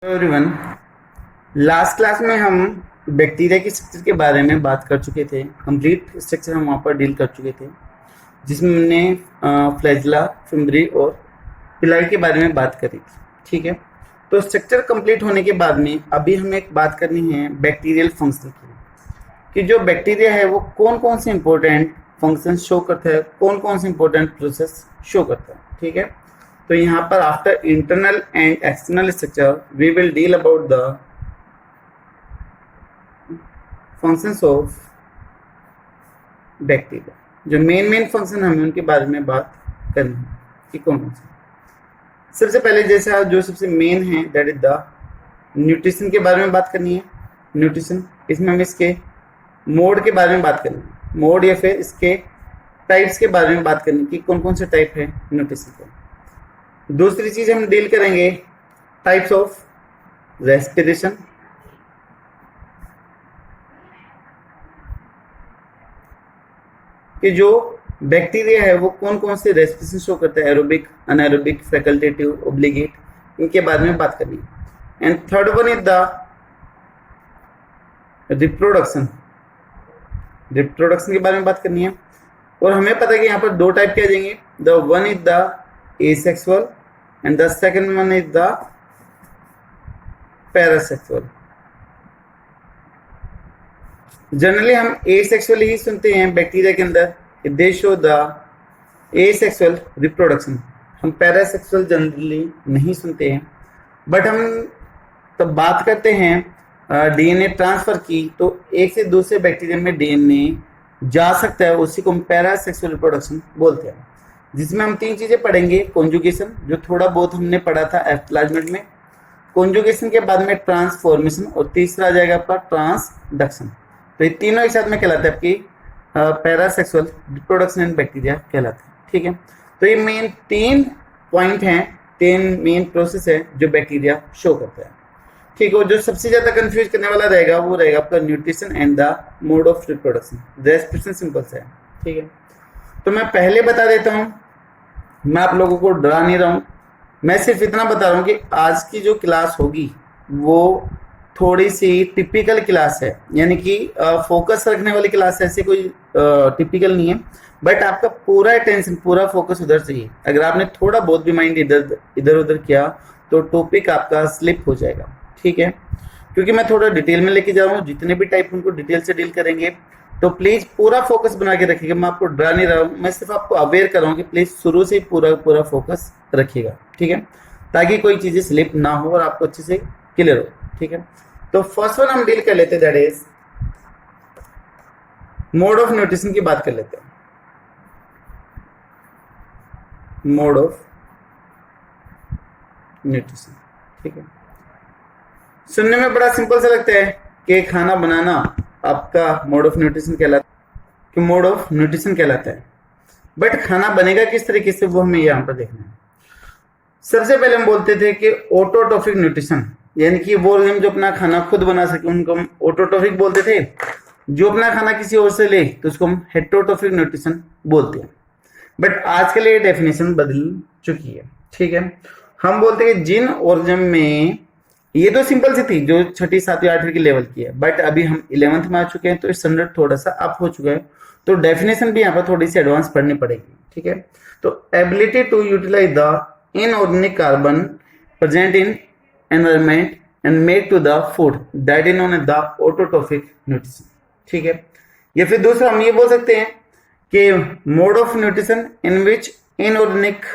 Everyone, last class में हम bacteria की स्ट्रक्चर के बारे में बात कर चुके थे। कंप्लीट स्ट्रक्चर हम वहाँ पर डील कर चुके थे, जिसमें हमने फ्लैजिला, फिम्ब्री और पिलाई के बारे में बात करी थी। ठीक है, तो स्ट्रक्चर कंप्लीट होने के बाद में अभी हमें एक बात करनी है बैक्टीरियल फंक्शन की, कि जो बैक्टीरिया है वो कौन कौन से इंपॉर्टेंट फंक्शन शो करता है, कौन कौन से इंपॉर्टेंट प्रोसेस शो करता है। ठीक है, तो यहाँ पर after internal and external structure we will deal about the functions of bacteria. जो मेन फंक्शन हमें उनके बारे में बात करनी है कि कौन कौन से। सबसे पहले जैसा जो सबसे मेन है दैट इज द न्यूट्रिशन के बारे में बात करनी है। न्यूट्रिशन, इसमें हम इसके मोड के बारे में बात करनी है, मोड या फिर इसके टाइप्स के बारे में बात करनी है कि कौन कौन से टाइप है न्यूट्रिशन के। दूसरी चीज हम डील करेंगे टाइप्स ऑफ रेस्पिरेशन, कि जो बैक्टीरिया है वो कौन कौन से रेस्पिरेशन शो करता है, एरोबिक, अनएरोबिक, फैकल्टेटिव, ओब्लिगेट, इनके बारे में बात करनी है। And third one is the reproduction, reproduction के बारे में बात करनी है। और हमें पता है कि यहाँ पर दो टाइप के आ जाएंगे, the one is the asexual and the second one is the parasexual। Generally हम एसेक्सुअल ही सुनते हैं बैक्टीरिया के अंदर, दे शो द एसेक्सुअल रिप्रोडक्शन। हम पैरासेक्सुअल जनरली नहीं सुनते हैं, बट हम तब बात करते हैं डीएनए ट्रांसफर की, तो एक से दूसरे बैक्टीरिया में डीएनए जा सकता है, उसी को हम पैरासेक्सुअल रिप्रोडक्शन बोलते हैं। जिसमें हम तीन चीजें पढ़ेंगे, कॉन्जुगेशन जो थोड़ा बहुत हमने पढ़ा था एप्लाइजमेंट में, कॉन्जुगेशन के बाद में ट्रांसफॉर्मेशन, और तीसरा आ जाएगा आपका ट्रांसडक्शन। तो ये तीनों एक साथ में कहलाते हैं आपकी पैरासेक्सुअल रिप्रोडक्शन इन बैक्टीरिया कहलाते हैं। ठीक है, तो ये मेन तीन पॉइंट हैं, तीन मेन प्रोसेस है जो बैक्टीरिया शो करता है। ठीक है, जो सबसे ज्यादा कंफ्यूज करने वाला रहेगा वो रहेगा आपका nutrition and the mode of reproduction. Respiration simple सा है। ठीक है, तो मैं पहले बता देता हूं, मैं आप लोगों को डरा नहीं रहा हूं, मैं सिर्फ इतना बता रहा हूं कि आज की जो क्लास होगी वो थोड़ी सी टिपिकल क्लास है, यानी कि फोकस रखने वाली क्लास है, ऐसे कोई टिपिकल नहीं है, बट आपका पूरा अटेंशन, पूरा फोकस उधर चाहिए। अगर आपने थोड़ा बहुत भी माइंड इधर उधर किया तो टॉपिक आपका स्लिप हो जाएगा। ठीक है, क्योंकि मैं थोड़ा डिटेल में लेके जा रहा हूँ, जितने भी टाइप उनको डिटेल से डील करेंगे, तो प्लीज पूरा फोकस बना के रखिएगा। मैं आपको डरा नहीं रहा हूँ, मैं सिर्फ आपको अवेयर कर रहा हूँ कि प्लीज शुरू से पूरा फोकस रखिएगा। ठीक है, ताकि कोई चीजें स्लिप ना हो और आपको अच्छे से क्लियर हो। ठीक है, तो फर्स्ट वन हम डील कर लेते हैं, that is mode of nutrition की बात कर लेते हैं। मोड ऑफ न्यूट्रिशन, ठीक है, सुनने में बड़ा सिंपल सा लगता है कि खाना बनाना आपका मोड ऑफ न्यूट्रिशन कहलाता है, कि मोड ऑफ न्यूट्रिशन कहलाता है, बट खाना बनेगा किस तरीके से वो हमें यहाँ पर देखना है। सबसे पहले हम बोलते थे कि ऑटोट्रोफिक न्यूट्रिशन, यानी कि वो ऑर्गेनिज्म जो अपना खाना खुद बना सके उनको हम ऑटोट्रोफिक बोलते थे। जो अपना खाना किसी और से ले तो उसको हम हेटेरोट्रोफिक न्यूट्रिशन बोलते हैं, बट आजकल ये डेफिनेशन बदल चुकी है। ठीक है, हम बोलते हैं जिन ऑर्गेनिज्म में, ये तो सिंपल सी थी जो छठी, सातवीं, आठवीं की लेवल की है, बट अभी हम 11th में आ चुके हैं, तो स्टैंडर्ड थोड़ा सा अप हो चुका है, तो डेफिनेशन भी यहाँ पर थोड़ी सी एडवांस पढ़नी पड़ेगी। ठीक है, तो ability to utilize the inorganic carbon present in environment and make to the food, that is known as the autotrophic nutrition. ठीक है, या फिर दूसरा हम ये बोल सकते हैं कि mode of nutrition in which inorganic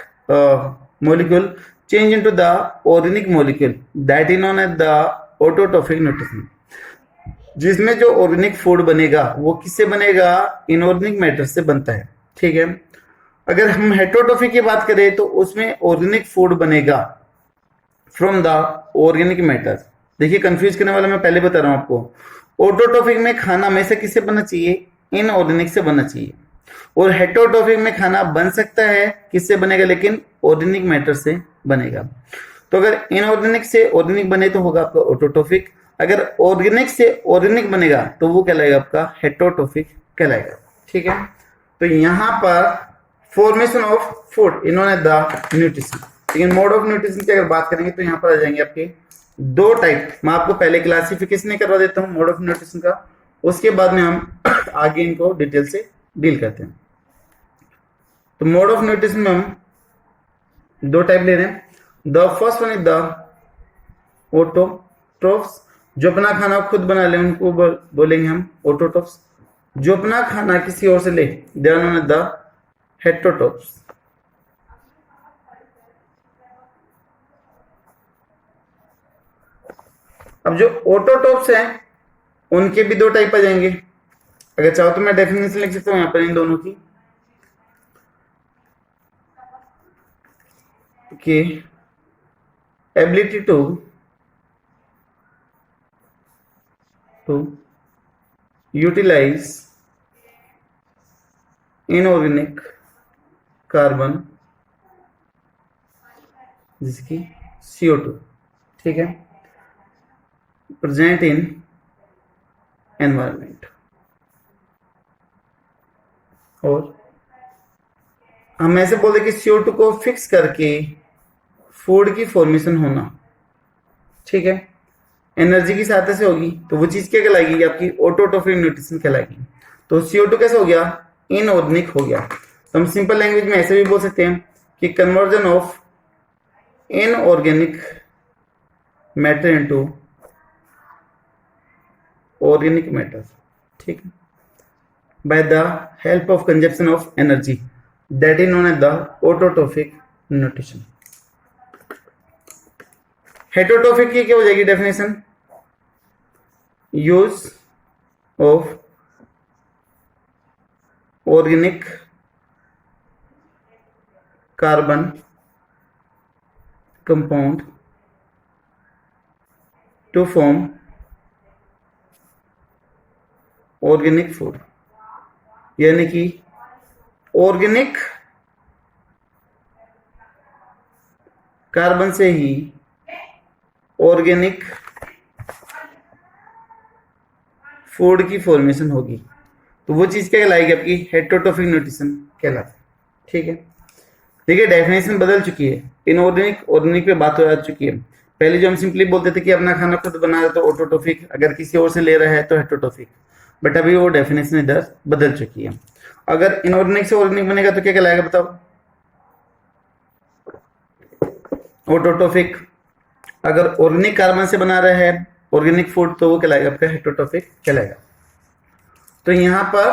molecule change into the organic molecule, that is known as the autotrophic nutrition। जिसमें जो ऑर्गेनिक फूड बनेगा वो किससे बनेगा, इनऑर्गेनिक मैटर से बनता है। ठीक है, अगर हम हेटेरोट्रोफिक की बात करें तो उसमें ऑर्गेनिक फूड बनेगा फ्रॉम द ऑर्गेनिक मैटर। देखिए, कंफ्यूज करने वाला मैं पहले बता रहा हूं आपको। ऑटोट्रोफिक में खाना हमेशा किससे बनना चाहिए, इनऑर्गेनिक से बनना चाहिए, और हेटेरोट्रोफिक में खाना बन सकता है किससे बनेगा, लेकिन ऑर्गेनिक मैटर से बनेगा। तो अगर इनऑर्गेनिक से ऑर्गेनिक बने तो होगा आपका ऑटोट्रोफिक, अगर ऑर्गेनिक से ऑर्गेनिक बनेगा तो वो कहलाएगा आपका हेटेरोट्रोफिक कहलाएगा। ठीक है, तो यहां पर फॉर्मेशन ऑफ फूड इन्होंने द न्यूट्रिशन। लेकिन मोड ऑफ न्यूट्रिशन की अगर बात करेंगे तो यहाँ पर आ जाएंगे आपके दो टाइप मैं आपको पहले क्लासिफिकेशन करवा देता हूँ मोड ऑफ न्यूट्रिशन का, उसके बाद में हम आगे इनको डिटेल से डील करते हैं। तो मोड ऑफ न्यूट्रिशन में हम दो टाइप ले रहे हैं। The first one is the autotrophs, जो अपना खाना खुद बना ले उनको बोलेंगे हम ऑटोट्रोफ्स। जो अपना खाना किसी और से ले they are known as the heterotrophs. अब जो ऑटोट्रोफ्स हैं उनके भी दो टाइप आ जाएंगे। अगर चाहो तो मैं डेफिनेशन लिख सकता हूं यहां पर इन दोनों की कि ability to utilize inorganic carbon जिसकी CO2, ठीक है, प्रेजेंट इन एनवायरमेंट। और हम ऐसे बोलते कि CO2 को फिक्स करके फूड की फॉर्मेशन होना, ठीक है, एनर्जी की सहायता से होगी, तो वो चीज क्या कहलाएगी, आपकी ऑटोट्रोफिक न्यूट्रिशन कहलाएगी। तो CO2 कैसे हो गया, इनऑर्गेनिक हो गया। तो हम सिंपल लैंग्वेज में ऐसे भी बोल सकते हैं कि conversion of inorganic matter into organic matter, ठीक है, by the help of consumption of energy, that is known as the autotrophic nutrition. Heterotrophic की क्या हो जाएगी definition, use of organic carbon compound to form organic food, यानी कि organic carbon से ही ऑर्गेनिक फूड की फॉर्मेशन होगी। तो वो चीज क्या कहलाएगी, आपकी हेटेरोट्रोफिक न्यूट्रिशन कहलाती है, ठीक है। देखिए डेफिनेशन बदल चुकी है, इनऑर्गेनिक ऑर्गेनिक पे बात हो जा चुकी है। पहले जो हम सिंपली बोलते थे कि अपना खाना खुद बना रहा है तो ऑटोट्रोफिक, अगर किसी और से ले रहा है तो हेटेरोट्रोफिक, बट अभी वो डेफिनेशन इधर बदल चुकी है। अगर इनऑर्गेनिक से ऑर्गेनिक बनेगा तो क्या कहलाएगा बताओ, ऑटोट्रोफिक। अगर ऑर्गेनिक कार्बन से बना रहा है ऑर्गेनिक फूड तो वो कहलाएगा आपका हेटेरोट्रोफिक कहलाएगा। तो यहां पर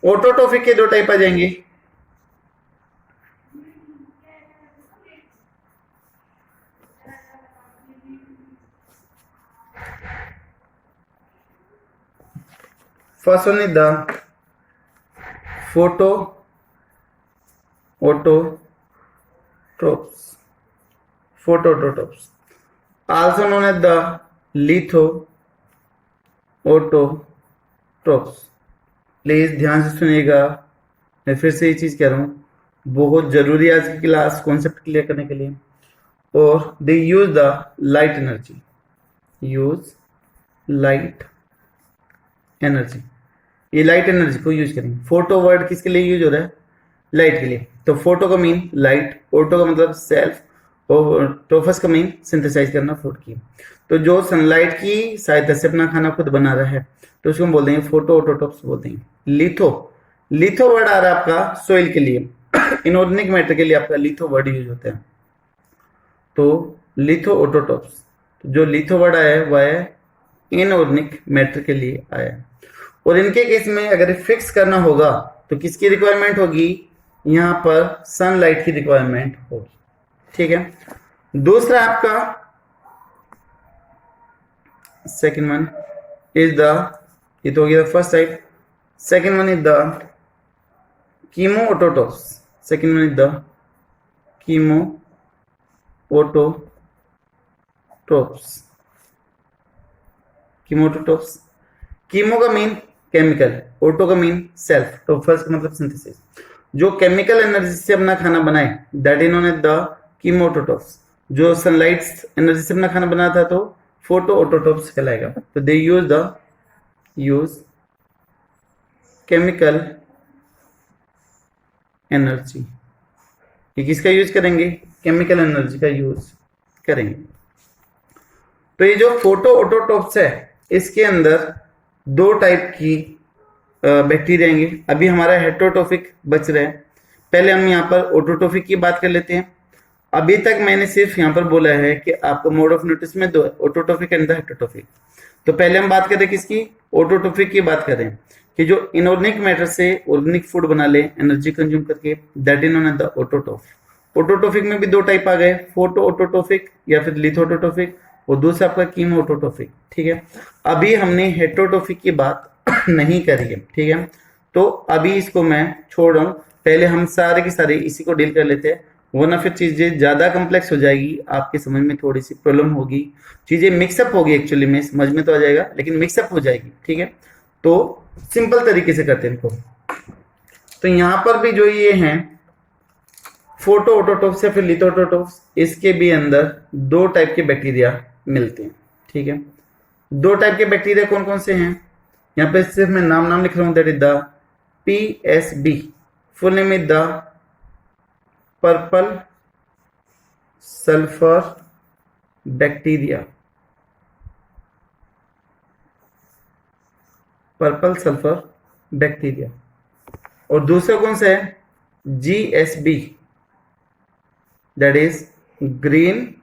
ऑटोट्रोफिक के दो टाइप आ जाएंगे। First one is the photo autotrophs, also known as the litho autotrophs. Please ध्यान से सुनिएगा, मैं फिर से ये चीज कह रहा हूं, बहुत जरूरी है आज की क्लास कॉन्सेप्ट क्लियर करने के लिए। और दे यूज द लाइट एनर्जी, ये लाइट एनर्जी को यूज करेंगे। फोटो वर्ड किसके लिए यूज हो रहा है, लाइट के लिए। तो फोटो का मीन लाइट, ऑटो का मतलब सेल्फ, और टोफस का मीन सिंथेसाइज करना फूड की। तो जो सनलाइट की सहायता से अपना खाना खुद बना रहा है तो उसको हम बोल देंगे फोटो ऑटोट्रोप्स बोलते हैं। लिथो वर्ड आ रहा है आपका सोइल के लिए, इनऑर्गेनिक मैटर के लिए आपका लिथो वर्ड यूज होता है। तो लिथो ऑटोट्रोप्स, जो लिथो वर्ड आया है वह है इनऑर्गेनिक मैटर के लिए आया है। और इनके केस में अगर फिक्स करना होगा तो किसकी रिक्वायरमेंट होगी, यहां पर सनलाइट की रिक्वायरमेंट होगी, ठीक है। दूसरा आपका सेकेंड वन इज द, ये तो हो गया first type. Second one is the chemo autotrophs, second one is the chemo autotrophs. Chemo का मीन केमिकल, ऑटो का मीन सेल्फ, तो फर्स्ट का मतलब सिंथेसिस। जो केमिकल एनर्जी से अपना खाना बनाए that is known as the chemo autotrophs. जो सनलाइट एनर्जी से अपना खाना बनाता है तो फोटो ऑटोट्रोप्स कहलाएगा। तो दे यूज केमिकल एनर्जी, ये किसका यूज करेंगे, केमिकल एनर्जी का यूज करेंगे। तो ये जो फोटो ऑटोट्रोफ्स है इसके अंदर दो टाइप की बैक्टीरिया आएंगे। अभी हमारा हेटेरोट्रोफिक बच रहा है। पहले हम यहाँ पर ऑटोट्रोफिक की बात कर लेते हैं। अभी तक मैंने सिर्फ यहाँ पर बोला है कि आपको मोड ऑफ न्यूट्रिशन में दो है, ऑटोट्रोफिक एंड द हेटेरोट्रोफिक। तो पहले हम बात करें किसकी, ऑटोट्रोफिक की बात करें कि जो इनऑर्गेनिक मैटर से ऑर्गेनिक फूड बना ले एनर्जी कंज्यूम करके, that is known as the autotroph. Autotrophic में भी दो टाइप आ गए, फोटो ऑटोट्रोफिक या फिर लिथोट्रोफिक, और दूसरा आपका कीमो ऑटोट्रोफिक। ठीक है, अभी हमने हेटेरोट्रोफिक की बात नहीं करी है। ठीक है, तो अभी इसको मैं छोड़ रहा हूं, पहले हम सारे के सारे इसी को डील कर लेते हैं, वरना फिर चीजें ज्यादा कॉम्प्लेक्स हो जाएगी, आपके समझ में थोड़ी सी प्रॉब्लम होगी, चीजें मिक्सअप होगी। एक्चुअली में समझ में तो आ जाएगा लेकिन मिक्सअप हो जाएगी। ठीक है, तो सिंपल तरीके से करते हैं इनको। तो यहां पर भी जो ये हैं फोटो ऑटोट्रोफ्स या फिर लिथोट्रोफ्स, इसके भी अंदर दो टाइप के बैक्टीरिया मिलते हैं। ठीक है, दो टाइप के बैक्टीरिया कौन कौन से हैं, यहाँ पे सिर्फ मैं नाम लिख रहा हूं, that is the PSB, full name is the purple sulphur bacteria, purple sulphur bacteria. और दूसरा कौन सा है, GSB, that is green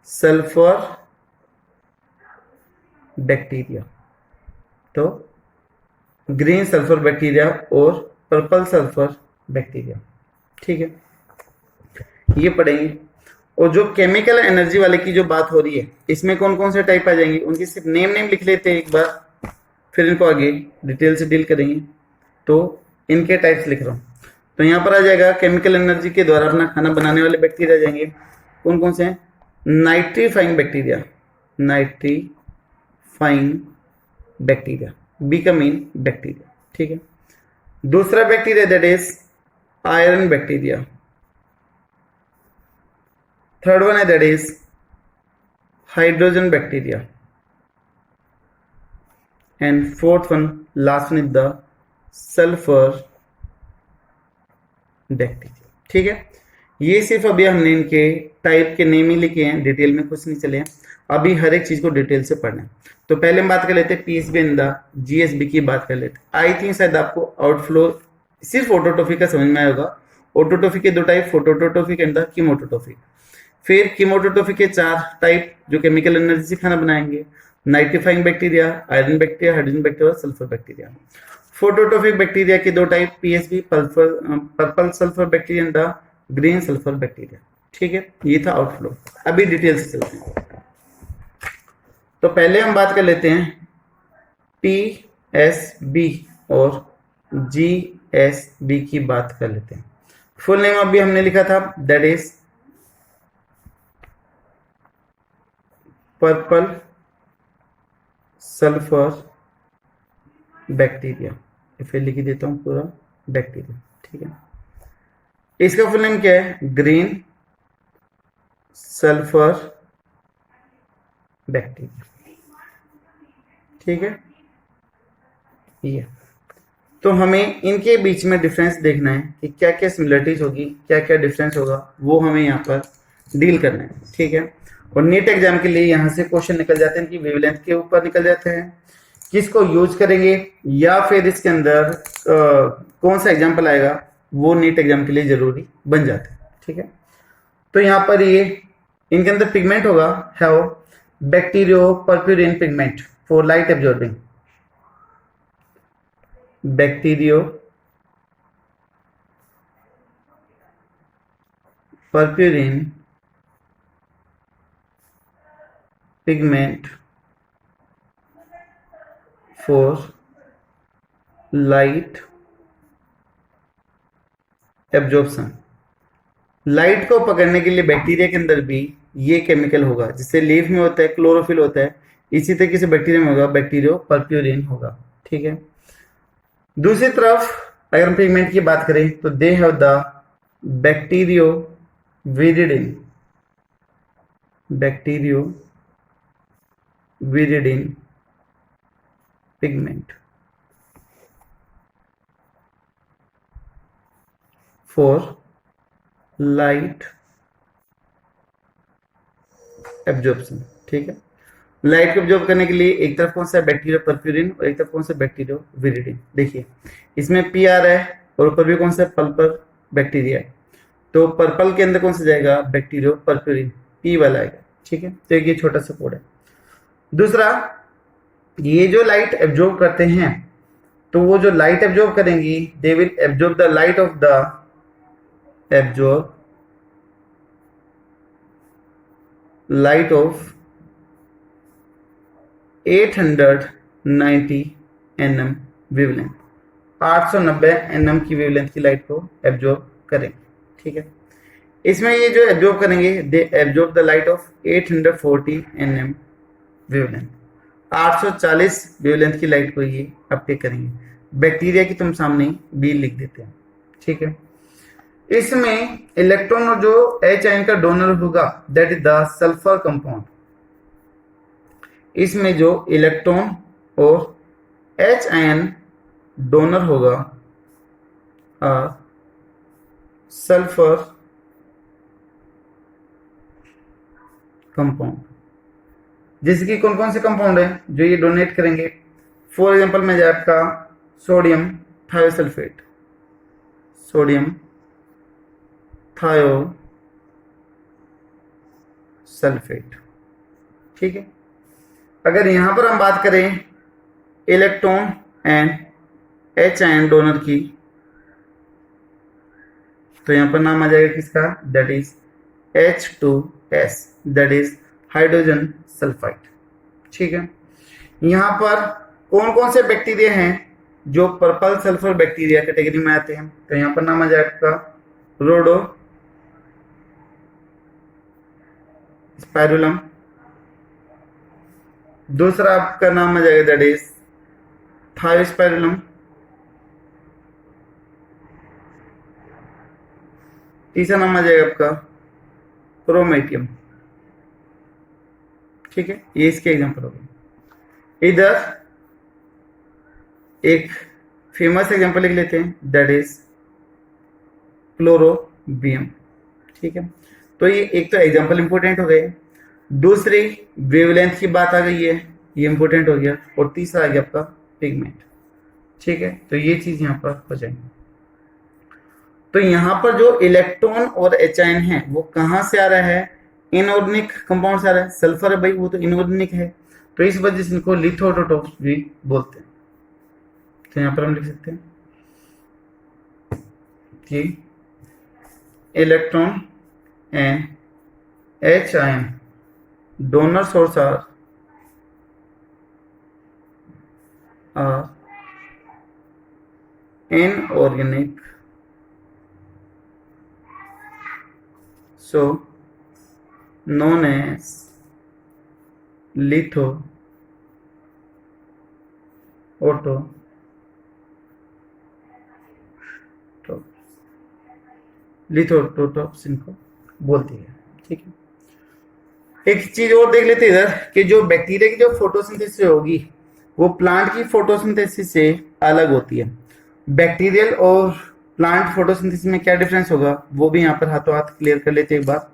sulphur bacteria. तो ग्रीन सल्फर बैक्टीरिया और पर्पल सल्फर बैक्टीरिया। ठीक है, ये पढ़ेंगे। और जो केमिकल एनर्जी वाले की जो बात हो रही है, इसमें कौन कौन से टाइप आ जाएंगे, उनकी सिर्फ नेम लिख लेते हैं एक बार, फिर इनको आगे डिटेल से डील करेंगे। तो इनके टाइप्स लिख रहा हूं। तो यहां पर आ जाएगा केमिकल एनर्जी के द्वारा अपना खाना बनाने वाले बैक्टीरिया आ जाएंगे। कौन कौन से हैं, nitrifying bacteria, nitrifying bacteria, B का मीन बैक्टीरिया। ठीक है, दूसरा bacteria that is iron bacteria, third one है that is hydrogen bacteria, and fourth one last one is the sulphur bacteria. ठीक है, ये सिर्फ अभी हमने इनके टाइप के नेम ही लिखे हैं, डिटेल में कुछ नहीं चले हैं। अभी हर एक चीज को डिटेल से पढ़ना है। तो पहले हम बात कर लेते हैं PSB एंड द GSB की बात कर लेते हैं। आई थिंक शायद आपको आउटफ्लो सिर्फ ऑटोट्रोफिक का समझ में आएगा। ऑटोट्रोफिक के दो टाइप, फोटोट्रोफिक एंड द कीमोटोट्रोफिक। फिर कीमोटोट्रोफिक के चार टाइप जो केमिकल एनर्जी से खाना बनाएंगे, nitrifying bacteria, iron bacteria, hydrogen bacteria और सल्फर बैक्टीरिया। फोटोट्रोफिक बैक्टीरिया के दो type, PSB purple sulphur bacteria and the green sulphur bacteria. ठीक है, ये था आउटफ्लो। अभी डिटेल से चलते हैं। तो पहले हम बात कर लेते हैं PSB और GSB की बात कर लेते हैं। फुल नेम अभी हमने लिखा था, that is purple sulphur bacteria. फिर लिख देता हूं पूरा बैक्टीरिया। ठीक है, इसका फुल नेम क्या है, ग्रीन सल्फर बैक्टीरिया। ठीक है, ये तो हमें इनके बीच में डिफरेंस देखना है कि क्या क्या सिमिलरिटीज होगी, क्या क्या डिफरेंस होगा, वो हमें यहाँ पर डील करना है। ठीक है, और नीट एग्जाम के लिए यहाँ से क्वेश्चन निकल जाते हैं कि वेवलेंथ के ऊपर निकल जाते हैं, किसको यूज करेंगे, या फिर इसके अंदर कौन सा एग्जाम्पल आएगा, वो नीट एग्जाम के लिए जरूरी बन जाता है। ठीक है, तो यहाँ पर ये इनके अंदर पिगमेंट होगा, have bacteriopurpurin pigment for light absorbing, bacteriopurpurin pigment for light absorption. Light को पकड़ने के लिए बैक्टीरिया के अंदर भी ये केमिकल होगा, जिससे लीफ में होता है क्लोरोफिल होता है, इसी तरीके से बैक्टीरिया में होगा, बैक्टीरियो पर्प्यूरिन होगा। ठीक है, दूसरी तरफ अगर हम पिगमेंट की बात करें तो they have the bacterioviridin, bacterioviridin pigment for light absorption. ठीक है, लाइट को एब्जॉर्ब करने के लिए एक तरफ कौन सा बैक्टीरिया परफ्यूरिन और एक तरफ कौन सा बैक्टीरिया विरिडिन। देखिए इसमें पी आ रहा है और ऊपर भी कौन सा पर्पल बैक्टीरिया है, तो पर्पल के अंदर कौन सा जाएगा बैक्टीरिया परफ्यूरिन, पी वाला आएगा। ठीक है, तो ये छोटा सा कोड है। दूसरा, ये जो लाइट एब्जॉर्ब करते हैं तो वो जो लाइट एब्जॉर्ब करेंगी they will absorb the light of the absorb light of 890 nm wavelength, 890 nm की वेवलेंथ की लाइट को एब्जॉर्ब करेंगे। ठीक है, इसमें ये जो एब्जॉर्ब करेंगे they absorb the light of 840 nm wavelength, 840 wavelength की लाइट को ये अपटेक करेंगे। बैक्टीरिया की तुम सामने बी लिख देते हैं। ठीक है, इसमें इलेक्ट्रॉन और जो H आयन का डोनर होगा that is the sulphur compound. इसमें जो इलेक्ट्रॉन और H आयन डोनर होगा सल्फर कंपाउंड। जैसे कि कौन कौन से कंपाउंड है जो ये डोनेट करेंगे, फॉर एग्जांपल में जाए आपका सोडियम थायोसल्फेट, सोडियम थायोसल्फेट। ठीक है, अगर यहां पर हम बात करें electron and H ion donor की तो यहां पर नाम आ जाएगा किसका, that is H2S, that is hydrogen sulphide. ठीक है, यहां पर कौन कौन से बैक्टीरिया हैं जो पर्पल सल्फर बैक्टीरिया कैटेगरी में आते हैं, तो यहां पर नाम आ जाएगा रोडो स्पाइरुलम। दूसरा आपका नाम आ जाएगा दैट इज थायोस्पाइरुलम। तीसरा नाम आ जाएगा आपका क्रोमेटियम। ठीक है, ये इसके एग्जांपल हो गए। इधर एक फेमस एग्जांपल लिख लेते हैं दैट इज क्लोरोबियम। ठीक है, तो ये एक तो एग्जांपल इंपॉर्टेंट हो गए, दूसरी वेवलेंथ की बात आ गई है, ये इंपॉर्टेंट हो गया, और तीसरा आ गया आपका पिगमेंट। ठीक है, तो ये चीज यहां पर हो जाएंगी। तो यहां पर जो इलेक्ट्रॉन और H आयन है वो कहां से आ रहा है, इनऑर्गेनिक कंपाउंड से आ रहा है। सल्फर है भाई, वो तो इनऑर्गेनिक है, तो इस वजह से इनको लिथोटोटॉप्स भी बोलते हैं। तो यहां पर हम लिख सकते हैं कि electron and H ion donor source are inorganic, so known as लिथोटोटॉप्स इनको बोलती है। ठीक है, एक चीज और देख लेते हैं इधर कि जो बैक्टीरिया की जो फोटोसिंथेसिस होगी वो प्लांट की फोटोसिंथेसिस से अलग होती है। बैक्टीरियल और प्लांट फोटोसिंथेसिस में क्या डिफरेंस होगा वो भी यहां पर हाथों हाथ क्लियर कर लेते हैं एक बार।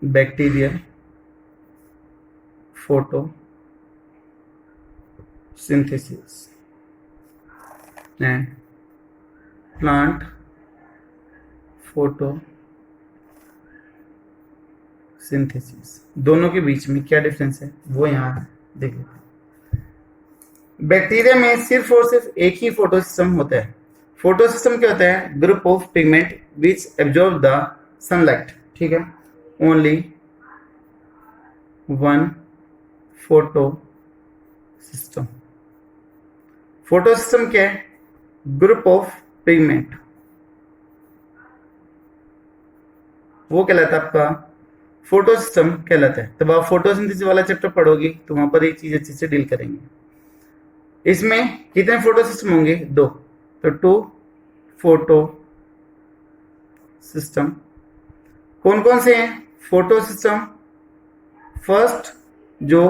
Bacterial photosynthesis and plant photosynthesis, दोनों के बीच में क्या डिफरेंस है वो यहां देख लेते हैं। बैक्टीरिया में सिर्फ और सिर्फ एक ही फोटोसिस्टम होता है। फोटोसिस्टम क्या होता है, group of pigment which absorb the sunlight. ठीक है, ओनली वन फोटोसिस्टम। फोटोसिस्टम क्या है, ग्रुप ऑफ पिगमेंट, वो कहलाता है आपका फोटोसिस्टम कहलाता है। तब आप फोटोसिंथेसिस वाला चैप्टर पढ़ोगे तो वहां पर एक चीज अच्छे से डील करेंगे। इसमें कितने फोटोसिस्टम होंगे, दो, तो 2 फोटो सिस्टम। कौन कौन से हैं फोटो सिस्टम, फर्स्ट जो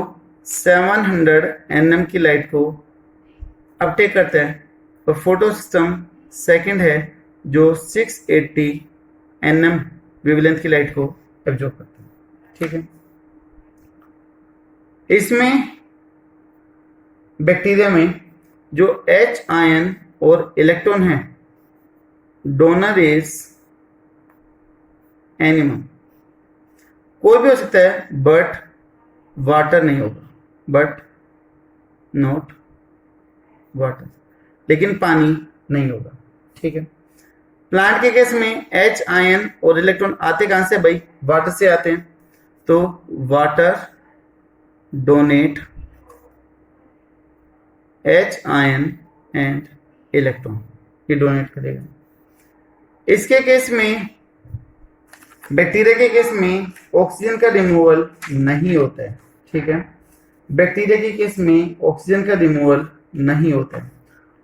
700 nm की लाइट को अपटेक करता है, और फोटो सिस्टम सेकंड है जो 680 nm वेवलेंथ की लाइट को एब्जॉर्ब करता है। ठीक है। इसमें बैक्टीरिया में जो H आयन और इलेक्ट्रॉन है, डोनर इज एनिमल, कोई भी हो सकता है बट वाटर नहीं होगा, बट नॉट वाटर, लेकिन पानी नहीं होगा, ठीक है। प्लांट के केस में H आयन और इलेक्ट्रॉन आते कहां से भाई? वाटर से आते हैं, तो water donate H ion and electron, ये डोनेट करेगा। इसके केस में, बैक्टीरिया के केस में ऑक्सीजन का रिमूवल नहीं होता है, ठीक है। बैक्टीरिया के केस में ऑक्सीजन का रिमूवल नहीं होता है।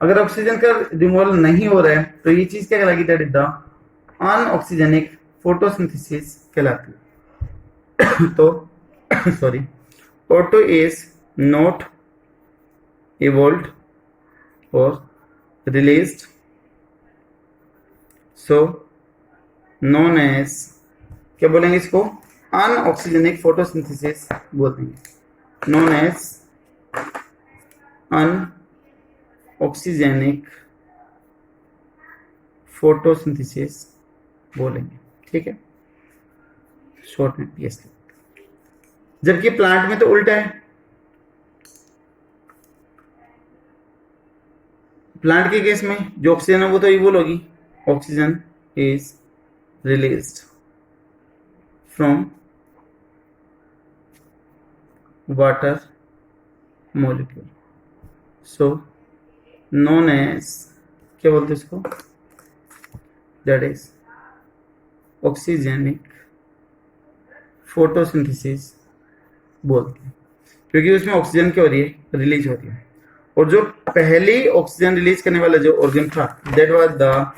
अगर ऑक्सीजन का रिमूवल नहीं हो रहा है तो ये चीज क्या कहलाएगी? दैट इज द अनऑक्सीजनिक फोटोसिंथेसिस कहलाती है। तो sorry, O2 is not evolved or released, so known as, क्या बोलेंगे इसको? अनऑक्सीजनिक फोटोसिंथेसिस बोल देंगे, known as अनऑक्सीजनिक फोटोसिंथेसिस बोलेंगे, ठीक है, शॉर्ट में PS। जबकि प्लांट में तो उल्टा है, प्लांट के केस में जो ऑक्सीजन है वो तो इवोल्व होगी, oxygen is released from water molecule, so known as, क्या बोलते हैं इसको? दैट इज ऑक्सीजेनिक फोटोसिंथेसिस बोलते हैं, क्योंकि उसमें ऑक्सीजन क्या हो रही है? रिलीज हो रही है। और जो पहली ऑक्सीजन रिलीज करने वाला जो ऑर्गन था, that was the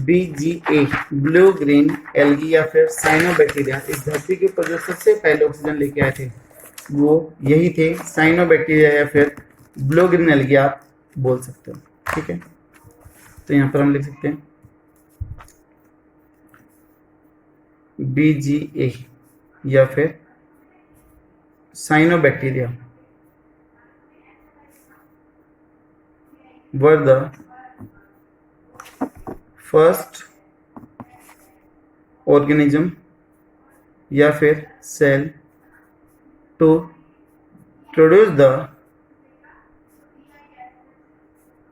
BGA, blue green algae या फिर साइनोबैक्टीरिया। इस धरती के ऊपर जो सबसे पहले ऑक्सीजन लेके आए थे वो यही थे, साइनोबैक्टीरिया या फिर ब्लू ग्रीन एल्गी आप बोल सकते हो, ठीक है। तो यहां पर हम लिख सकते हैं BGA या फिर cyanobacteria were the first organism या फिर cell to produce the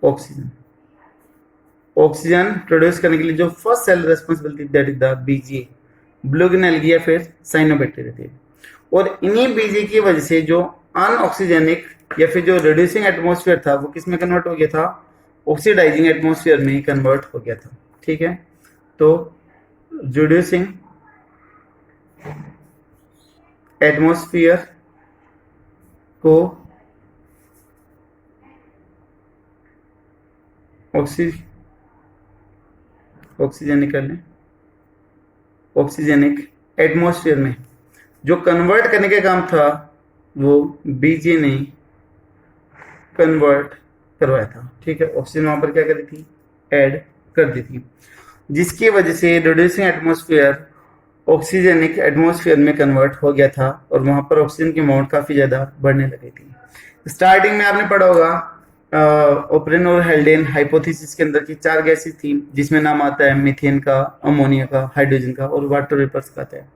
oxygen। Oxygen produce करने के लिए जो फर्स्ट सेल रेस्पॉन्सिबल थी, that is the BGA, blue green algae या फिर साइनोबैक्टीरिया थे। और इन्हीं BGA की वजह से जो अनऑक्सीजेनिक या फिर जो रिड्यूसिंग एटमॉस्फेयर था वो किस में कन्वर्ट हो गया था? ऑक्सीडाइजिंग एटमॉस्फेयर में कन्वर्ट हो गया था, ठीक है। तो रिड्यूसिंग एटमॉस्फेयर को ऑक्सीजेनिक कर लें, ऑक्सीजेनिक एटमॉस्फेयर में जो कन्वर्ट करने का काम था वो BGA ने कन्वर्ट करवाया था, ठीक है। ऑक्सीजन वहां पर क्या कर दी थी? ऐड कर दी थी, जिसकी वजह से रिड्यूसिंग एटमॉस्फेयर ऑक्सीजेनिक एटमॉस्फेयर में कन्वर्ट हो गया था और वहां पर ऑक्सीजन की अमाउंट काफी ज्यादा बढ़ने लगी थी। स्टार्टिंग में आपने पढ़ा होगा ओपरेन और हेल्डेन हाइपोथेसिस के अंदर की 4 गैसेस थी, जिसमें नाम आता है मीथेन का, अमोनिया का, हाइड्रोजन का और वाटर वेपर्स का आता है।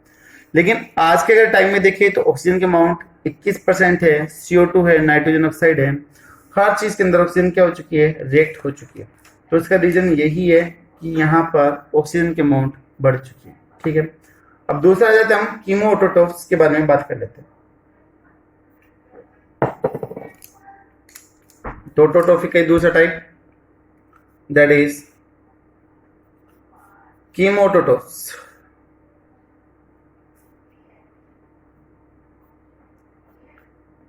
लेकिन आज के अगर टाइम में देखें तो ऑक्सीजन की अमाउंट 21% है, CO2 है, नाइट्रोजन ऑक्साइड है, हर चीज के अंदर ऑक्सीजन क्या हो चुकी है? रिएक्ट हो चुकी है। तो इसका रीजन यही है कि यहाँ पर ऑक्सीजन की अमाउंट बढ़ चुकी है, ठीक है। अब दूसरा आ जाता है, हम कीमोऑटोट्रोफ्स के बारे में बात कर लेते हैं। तो ऑटोट्रोफी का दूसरा टाइप दैट इज कीमोऑटोट्रोफ्स।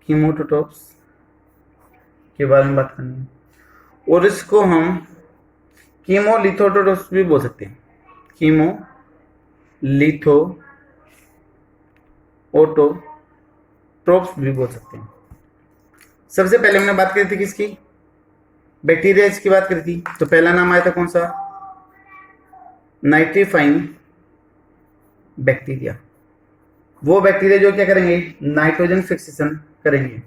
कीमोऑटोट्रोफ्स के बारे में बात करनी है, और इसको हम कीमोलिथोट्रोफ्स भी बोल सकते हैं, कीमोलिथोट्रोफ्स भी बोल सकते हैं। सबसे पहले हमने बात करी थी किसकी? बैक्टीरिया की बात करी थी। तो पहला नाम आया था कौन सा? नाइट्रीफाइंग बैक्टीरिया, वो बैक्टीरिया जो क्या करेंगे, नाइट्रोजन फिक्सेशन करेंगे।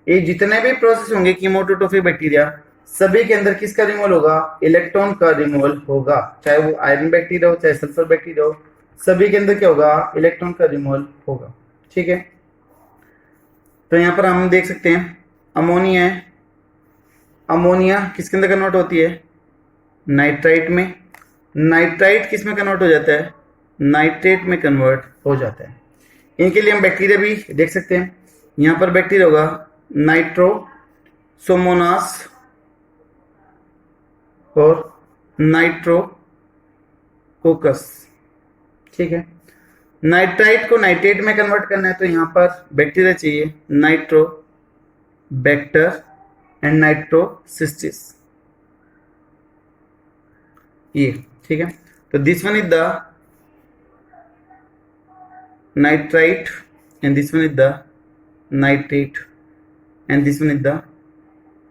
ये जितने भी प्रोसेस होंगे कीमोटोट्रोफिक बैक्टीरिया, सभी के अंदर किसका रिमूवल होगा, इलेक्ट्रॉन का रिमूवल होगा। चाहे वो आयरन बैक्टीरिया हो, चाहे सल्फर बैक्टीरिया हो, सभी के अंदर क्या होगा, इलेक्ट्रॉन का रिमूवल होगा। ठीक है, तो यहां पर हम देख सकते हैं अमोनिया है। अमोनिया किसके अंदर कन्वर्ट होती है, नाइट्राइट में। नाइट्राइट किस में कन्वर्ट हो जाता है, नाइट्रेट में कन्वर्ट हो जाता है। इनके लिए हम बैक्टीरिया भी देख सकते हैं। यहां पर बैक्टीरिया होगा नाइट्रोसोमोनास और नाइट्रोकोकस। ठीक है, नाइट्राइट को नाइट्रेट में कन्वर्ट करना है तो यहां पर बैक्टीरिया चाहिए, नाइट्रोबैक्टर एंड नाइट्रोसिस्टिस, ये। ठीक है, तो this one is the nitrite and this one is the nitrate and this one is the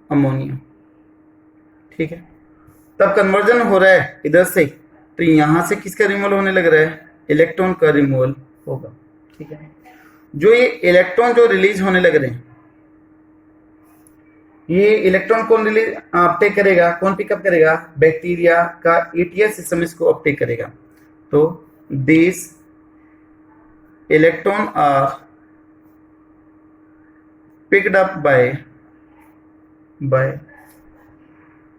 ammonia। ठीक है, तब कन्वर्जन हो रहा है इधर से, तो यहां से किसका रिमूवल होने लग रहा है, इलेक्ट्रॉन का रिमूवल होगा। ठीक है, जो ये इलेक्ट्रॉन जो रिलीज होने लग रहे हैं, ये इलेक्ट्रॉन कौन रिलीज अपटेक करेगा, कौन पिकअप करेगा, बैक्टीरिया का एटीएस सिस्टम इसको अपटेक करेगा। तो this electron are picked up by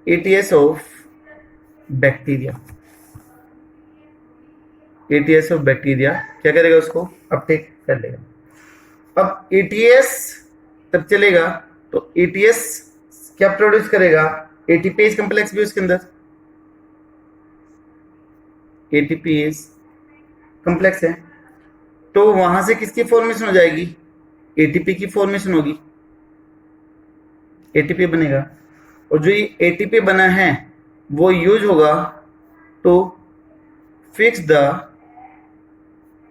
ATS of bacteria। ATS of bacteria क्या करेगा, उसको अपटेक कर लेगा। अब ATS तब चलेगा तो ATS क्या प्रोड्यूस करेगा, एटीपीएस कम्प्लेक्स भी उसके अंदर, एटीपीएस कम्प्लेक्स है, तो वहां से किसकी फॉर्मेशन हो जाएगी, एटीपी की फॉर्मेशन होगी, एटीपी बनेगा। और जो ये एटीपी बना है वो यूज होगा टू फिक्स द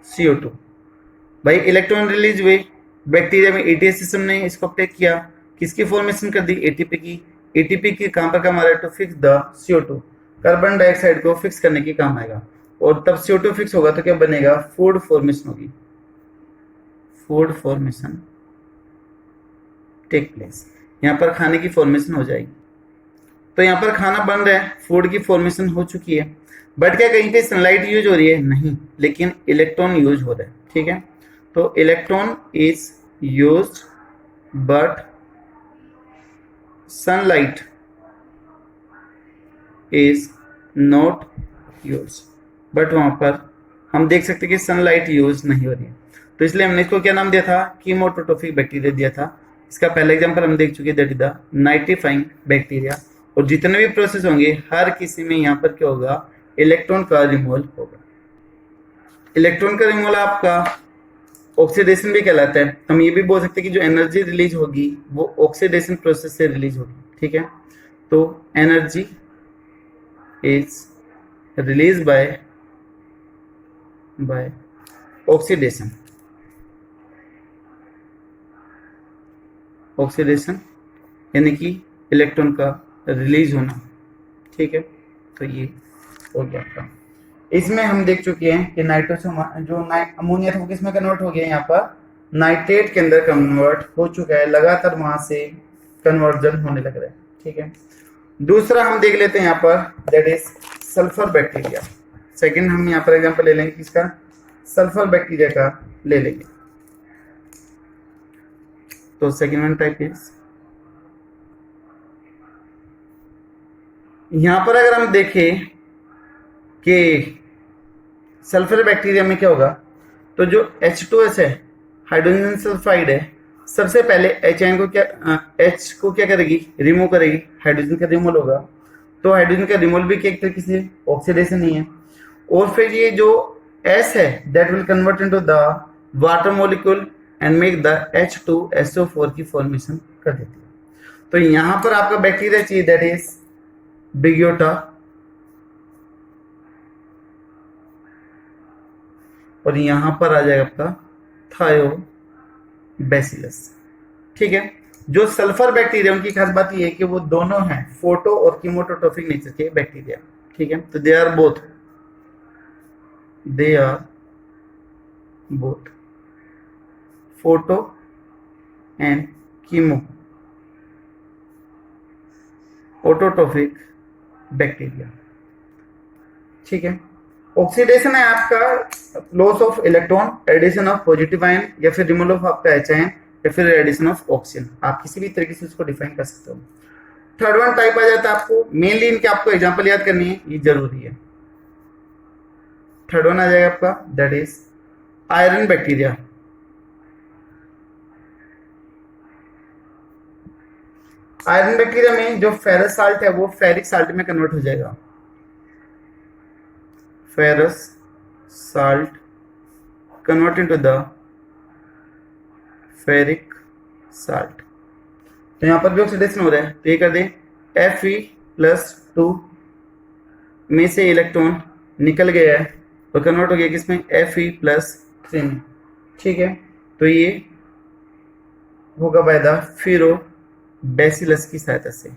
CO2। भाई इलेक्ट्रॉन रिलीज हुए, बैक्टीरिया में एटीएस सिस्टम ने इसको अपटेक किया, किसकी फॉर्मेशन कर दी, एटीपी की। एटीपी के काम पर काम आ रहा है to fix the CO2, carbon dioxide को फिक्स करने के काम आएगा। और तब CO2 फिक्स होगा तो क्या बनेगा, फूड फॉर्मेशन होगी, फूड फॉर्मेशन टेक प्लेस, यहाँ पर खाने की फॉर्मेशन हो जाएगी। तो यहाँ पर खाना बन रहा है, फूड की फॉर्मेशन हो चुकी है, बट क्या कहीं पे सनलाइट यूज हो रही है, नहीं, लेकिन इलेक्ट्रॉन यूज हो रहा है। ठीक है, तो electron is used but sunlight is not use, but वहां पर हम देख सकते हैं कि सनलाइट यूज नहीं हो रही है, तो इसलिए हमने इसको क्या नाम दिया था, कीमोटोट्रोफिक बैक्टीरिया दिया था। इसका पहला एग्जांपल हम देख चुके हैं, that is the nitrifying bacteria. और जितने भी प्रोसेस होंगे हर किसी में यहाँ पर क्या होगा, इलेक्ट्रॉन का रिमूवल होगा। इलेक्ट्रॉन का रिमूवल आपका ऑक्सीडेशन भी कहलाता है। हम ये भी बोल सकते हैं कि जो एनर्जी रिलीज होगी वो ऑक्सीडेशन प्रोसेस से रिलीज होगी। ठीक है, तो energy is release by oxidation, oxidation यानी कि इलेक्ट्रॉन का रिलीज होना। ठीक है, तो ये हो गया आपका। इसमें हम देख चुके हैं कि जो अमोनिया था वो किस में कन्वर्ट हो गया, यहाँ पर नाइट्रेट के अंदर कन्वर्ट हो चुका है, लगातार वहां से कन्वर्जन होने लग रहा है। ठीक है, दूसरा हम देख लेते हैं यहाँ पर, that is sulphur bacteria. Second हम यहाँ पर एग्जाम्पल ले लेंगे किसका, सल्फर बैक्टीरिया का ले लेंगे। तो सेकेंड वन टाइप इज, यहां पर अगर हम देखें कि सल्फर बैक्टीरिया में क्या होगा, तो जो H2S है, हाइड्रोजन सल्फाइड है, सबसे पहले HN को H को क्या करेगी, रिमूव करेगी, हाइड्रोजन का रिमूवल होगा। तो हाइड्रोजन का रिमूवल भी एक तरीके से ऑक्सीडेशन ही है। और फिर ये जो S है that will convert into the water molecule and make the H2SO4 की फॉर्मेशन कर देती है। तो यहां पर आपका बैक्टीरिया चाहिए, दैट इज बिग्योटा, और यहां पर आ जाएगा आपका थायोबैसिलस। ठीक है, जो सल्फर बैक्टीरिया उनकी खास बात यह है कि वो दोनों हैं फोटो और कीमोटोट्रोफिक नेचर के बैक्टीरिया। ठीक है, तो they are both photo and chemo autotrophic bacteria. ठीक है, ऑक्सीडेशन है आपका loss of electron, addition of positive ion, या फिर रिमूवल ऑफ आपका एच आयन, या फिर एडिशन ऑफ ऑक्सीजन। आप किसी भी तरीके से उसको डिफाइन कर सकते हो। थर्ड वन टाइप आ जाता है आपको, मेनली इनके आपको एग्जांपल याद करनी है, ये जरूरी है। थर्ड वन आ जाएगा आपका, that is iron bacteria. Iron bacteria में जो फेरस साल्ट है वो फेरिक साल्ट में कन्वर्ट हो जाएगा। Ferrous salt convert into the ferric salt. तो यहां पर भी ऑक्सीडेशन हो रहा है, तो ये कर दे Fe+2 में से इलेक्ट्रॉन निकल गया है और कन्वर्ट हो गया किसमें, Fe+3 में। ठीक है, तो ये होगा बाय द फेरोबैसिलस की सहायता से।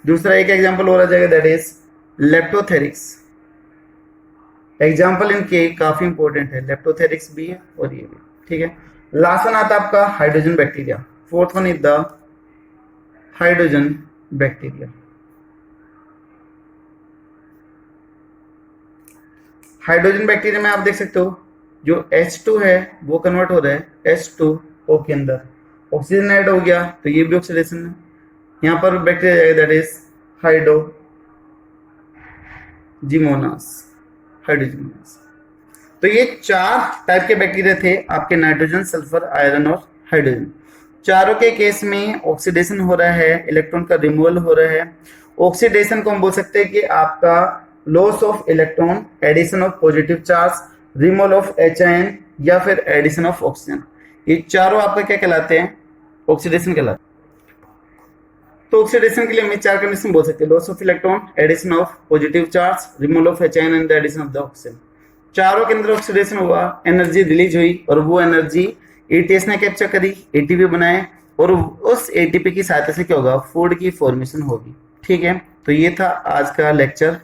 दूसरा एक एग्जांपल और आ जाएगा, दैट इज लेप्टोथेरिक्स। एग्जांपल इनके काफी इंपॉर्टेंट है, लेप्टोथेरिक्स भी है और ये भी। ठीक है, लास्ट वन आता है आपका hydrogen bacteria. Fourth one is the hydrogen bacteria. Hydrogen bacteria में आप देख सकते हो जो H2 है वो कन्वर्ट हो रहा है H2O के अंदर, ऑक्सीजन ऐड हो गया तो ये भी ऑक्सीडेशन है। यहां पर बैक्टीरिया जाएगा, दैट इज हाइड्रोजिमोनास। तो ये 4 टाइप के बैक्टीरिया थे आपके, नाइट्रोजन, सल्फर, आयरन और हाइड्रोजन। चारों के केस में ऑक्सीडेशन हो रहा है, इलेक्ट्रॉन का रिमूवल हो रहा है। ऑक्सीडेशन को हम बोल सकते हैं कि आपका loss of electron, addition of positive charge, removal of H ion, या फिर एडिशन ऑफ ऑक्सीजन। ये चारों आपका क्या कहलाते हैं, ऑक्सीडेशन कहलाते हैं। तो ऑक्सीडेशन के लिए हमें 4 कंडीशन बोल सकते हैं, loss of electron, addition of positive charge, removal of H ion and addition of the oxygen. चारों के अंदर ऑक्सीडेशन हुआ, एनर्जी रिलीज हुई और वो एनर्जी एटीएस ने कैप्चर करी, एटीपी बनाए और उस एटीपी की सहायता से क्या होगा, फूड की फॉर्मेशन होगी। ठीक है, तो ये था आज का लेक्चर।